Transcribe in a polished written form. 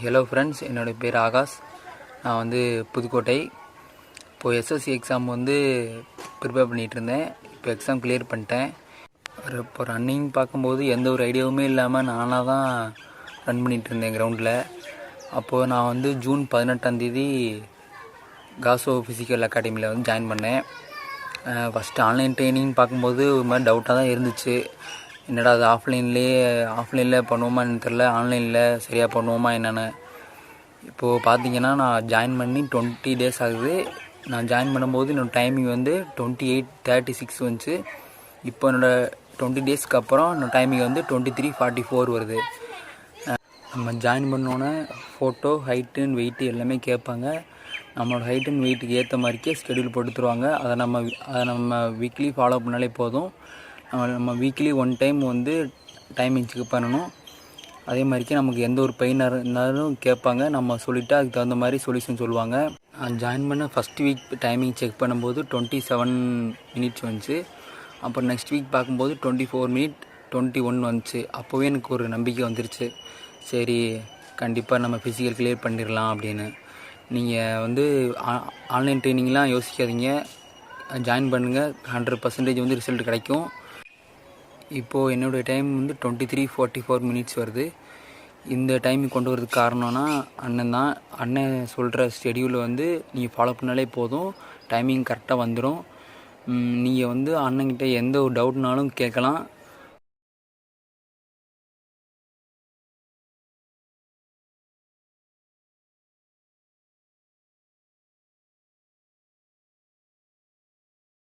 Hello friends, என்னோடய பேர் ஆகாஷ். நான் வந்து புதுக்கோட்டை. இப்போது எஸ்எஸ்சி எக்ஸாம் வந்து ப்ரிப்பேர் பண்ணிகிட்ருந்தேன். இப்போ எக்ஸாம் கிளியர் பண்ணிட்டேன். இப்போ ரன்னிங் பார்க்கும்போது எந்த ஒரு ஐடியாவுமே இல்லாமல் நானாக தான் ரன் பண்ணிகிட்ருந்தேன் கிரவுண்டில். அப்போது நான் வந்து ஜூன் 18 காசோ ஃபிசிக்கல் அகாடமியில் வந்து ஜாயின் பண்ணேன். ஃபஸ்ட்டு ஆன்லைன் ட்ரைனிங் பார்க்கும்போது ஒரு மாதிரி டவுட்டாக தான் இருந்துச்சு. என்னடா அது ஆஃப்லைனில் பண்ணுவோமான்னு தெரில, ஆன்லைனில் சரியாக பண்ணுவோமா என்னென்னு. இப்போது பார்த்தீங்கன்னா நான் ஜாயின் பண்ணி 20 days ஆகுது. நான் ஜாயின் பண்ணும்போது என்னோடய டைமிங் வந்து 28:36 வந்துச்சு. இப்போ என்னோடய 20 daysக்கு அப்புறம் என்னோடய டைமிங் வந்து 23:44 வருது. நம்ம ஜாயின் பண்ணோன்னே ஃபோட்டோ, ஹைட்டு அண்ட் வெயிட்டு எல்லாமே கேட்பாங்க. நம்மளோட ஹைட் அண்ட் வெயிட்டுக்கு ஏற்ற மாதிரிக்கே ஸ்கெடியூல் போட்டு தருவாங்க. அதை நம்ம வீக்லி ஃபாலோ பண்ணாலே போதும். நம்ம வீக்லி 1 டைம் வந்து டைமிங் செக் பண்ணணும். அதே மாதிரிக்கே நமக்கு எந்த ஒரு பெயினாக இருந்தாலும் கேட்பாங்க. நம்ம சொல்லிவிட்டு அதுக்கு தகுந்த மாதிரி சொல்யூஷன் சொல்லுவாங்க. ஜாயின் பண்ண ஃபஸ்ட் வீக் டைமிங் செக் பண்ணும்போது 27 minutes வந்துச்சு. அப்புறம் நெக்ஸ்ட் வீக் பார்க்கும்போது 24 minutes 21 வந்துச்சு. அப்போவே எனக்கு ஒரு நம்பிக்கை வந்துருச்சு, சரி கண்டிப்பாக நம்ம ஃபிசிக்கல் கிளியர் பண்ணிடலாம் அப்படின்னு. நீங்கள் வந்து ஆன்லைன் ட்ரைனிங்லாம் யோசிக்காதீங்க, ஜாயின் பண்ணுங்கள். 100% வந்து ரிசல்ட் கிடைக்கும். இப்போது என்னுடைய டைம் வந்து 23:44 minutes வருது. இந்த டைமுக்கு கொண்டு வரதுக்கு காரணம்னா அண்ணன் தான். அண்ணன் சொல்கிற ஷெடியூலை வந்து நீங்கள் ஃபாலோ பண்ணாலே போதும், டைமிங் கரெக்டாக வந்துடும். நீங்கள் வந்து அண்ணன்கிட்ட எந்த ஒரு டவுட்னாலும் கேட்கலாம்.